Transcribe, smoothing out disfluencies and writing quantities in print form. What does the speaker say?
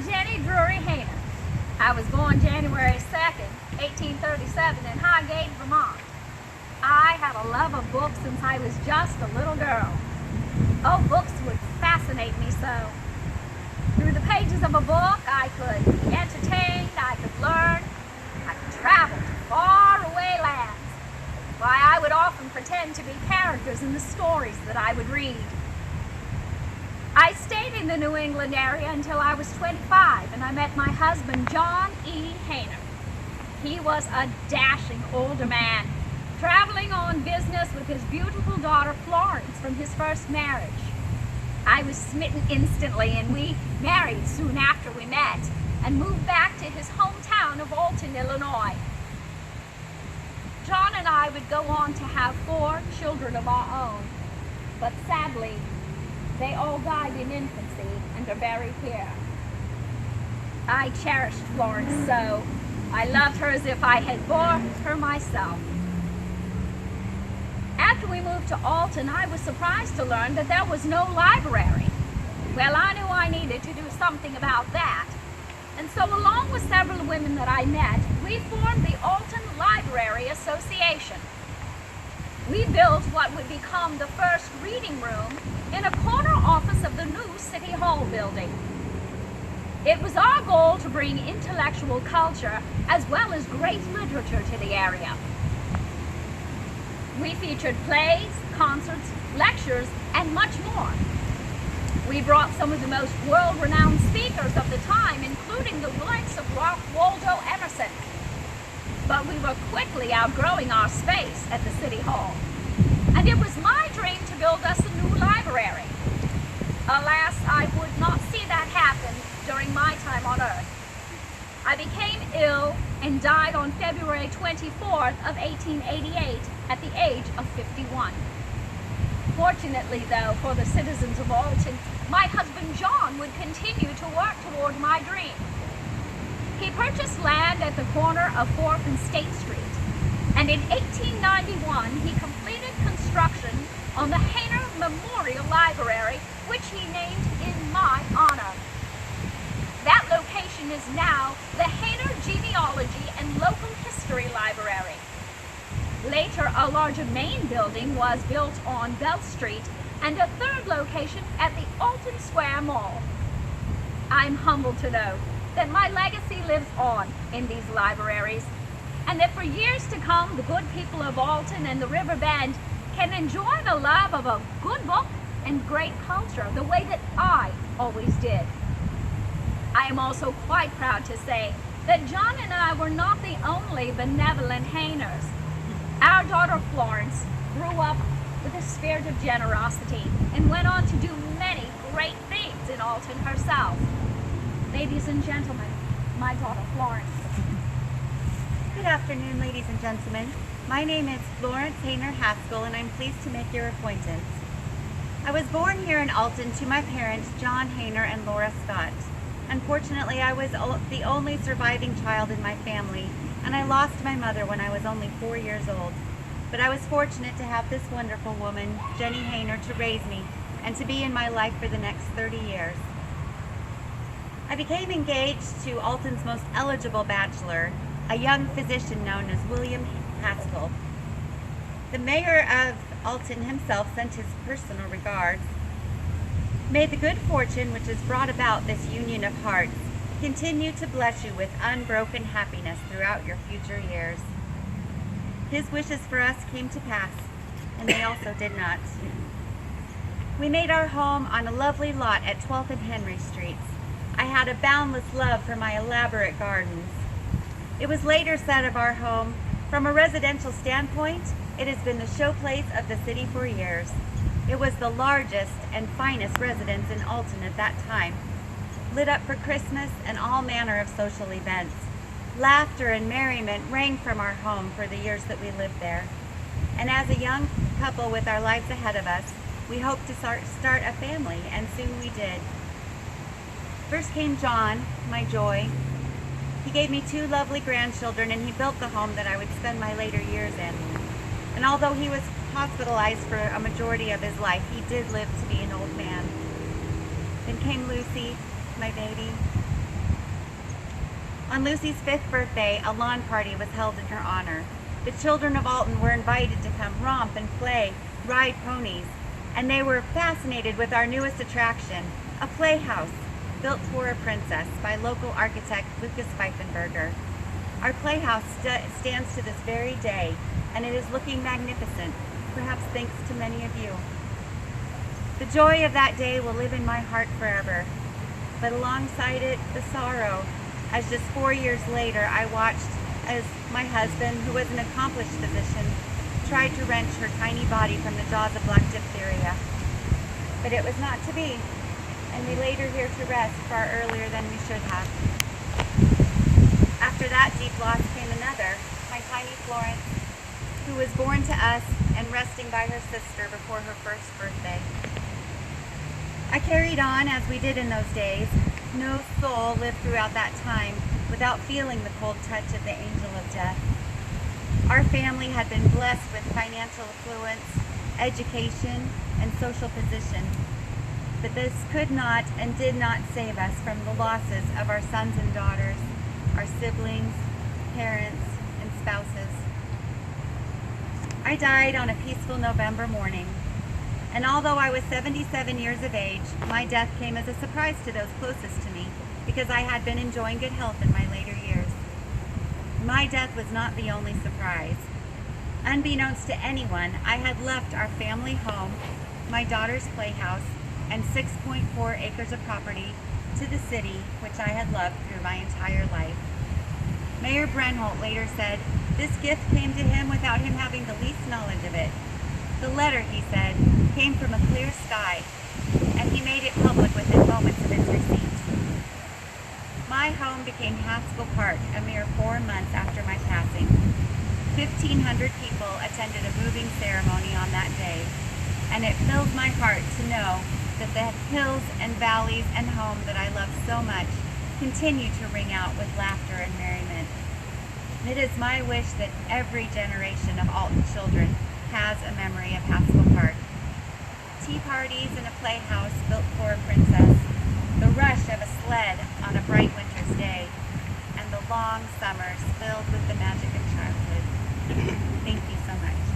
Jennie Hayner. I was born January 2nd, 1837 in Highgate, Vermont. I had a love of books since I was just a little girl. Oh, books would fascinate me so. Through the pages of a book, I could be entertained, I could learn, I could travel to faraway lands. Why, I would often pretend to be characters in the stories that I would read. I stayed in the New England area until I was 25, and I met my husband, John E. Hayner. He was a dashing older man, traveling on business with his beautiful daughter, Florence, from his first marriage. I was smitten instantly, and we married soon after we met, and moved back to his hometown of Alton, Illinois. John and I would go on to have 4 children of our own, but sadly, they all died in infancy and are buried here. I cherished Florence so. I loved her as if I had born her myself. After we moved to Alton, I was surprised to learn that there was no library. Well, I knew I needed to do something about that. And so along with several women that I met, we formed the Alton Library Association. We built what would become the first reading room in a corner office of the new City Hall building. It was our goal to bring intellectual culture as well as great literature to the area. We featured plays, concerts, lectures, and much more. We brought some of the most world-renowned speakers of the time, including the likes of Ralph Waldo Emerson. But we were quickly outgrowing our space at the City Hall. And it was my dream to build us a new library. Alas, I would not see that happen during my time on Earth. I became ill and died on February 24th of 1888 at the age of 51. Fortunately, though, for the citizens of Alton, my husband John would continue to work toward my dream. He purchased land at the corner of 4th and State Street, and in 1891 he completed construction on the Hayner Memorial Library, which he named in my honor. That location is now the Hayner Genealogy and Local History Library. Later, a larger main building was built on Bell Street and a third location at the Alton Square Mall. I'm humbled to know that my legacy lives on in these libraries, and that for years to come, the good people of Alton and the River Bend can enjoy the love of a good book and great culture the way that I always did. I am also quite proud to say that John and I were not the only benevolent Hayners. Our daughter Florence grew up with a spirit of generosity and went on to do many great things in Alton herself. Ladies and gentlemen, my daughter Florence. Good afternoon, ladies and gentlemen. My name is Florence Hayner Haskell, and I'm pleased to make your acquaintance. I was born here in Alton to my parents, John Hayner and Laura Scott. Unfortunately, I was the only surviving child in my family, and I lost my mother when I was only 4 years old. But I was fortunate to have this wonderful woman, Jennie Hayner, to raise me and to be in my life for the next 30 years. I became engaged to Alton's most eligible bachelor, a young physician known as William Haskell. The mayor of Alton himself sent his personal regards. May the good fortune which has brought about this union of hearts continue to bless you with unbroken happiness throughout your future years. His wishes for us came to pass, and they also did not. We made our home on a lovely lot at 12th and Henry Streets. I had a boundless love for my elaborate gardens. It was later said of our home, from a residential standpoint, it has been the showplace of the city for years. It was the largest and finest residence in Alton at that time, lit up for Christmas and all manner of social events. Laughter and merriment rang from our home for the years that we lived there. And as a young couple with our lives ahead of us, we hoped to start a family, and soon we did. First came John, my joy. He gave me 2 lovely grandchildren, and he built the home that I would spend my later years in. And although he was hospitalized for a majority of his life, he did live to be an old man. Then came Lucy, my baby. On Lucy's 5th birthday, a lawn party was held in her honor. The children of Alton were invited to come romp and play, ride ponies, and they were fascinated with our newest attraction, a playhouse built for a princess by local architect Lucas Pfeifenberger. Our playhouse stands to this very day, and it is looking magnificent, perhaps thanks to many of you. The joy of that day will live in my heart forever, but alongside it, the sorrow, as just 4 years later I watched as my husband, who was an accomplished physician, tried to wrench her tiny body from the jaws of black diphtheria. But it was not to be, and we laid her here to rest far earlier than we should have. After that deep loss came another, my tiny Florence, who was born to us and resting by her sister before her first birthday. I carried on as we did in those days. No soul lived throughout that time without feeling the cold touch of the angel of death. Our family had been blessed with financial affluence, education, and social position, but this could not and did not save us from the losses of our sons and daughters, our siblings, parents, and spouses. I died on a peaceful November morning, and although I was 77 years of age, my death came as a surprise to those closest to me because I had been enjoying good health in my later years. My death was not the only surprise. Unbeknownst to anyone, I had left our family home, my daughter's playhouse, and 6.4 acres of property to the city, which I had loved through my entire life. Mayor Brenholt later said, this gift came to him without him having the least knowledge of it. The letter, he said, came from a clear sky, and he made it public within moments of its receipt. My home became Haskell Park a mere 4 months after my passing. 1,500 people attended a moving ceremony on that day, and it filled my heart to know that the hills and valleys and home that I loved so much continue to ring out with laughter and merriment. It is my wish that every generation of Alton children has a memory of Haskell Park. Tea parties in a playhouse built for a princess, the rush of a sled on a bright winter's day, and the long summers filled with the magic of childhood. Thank you so much.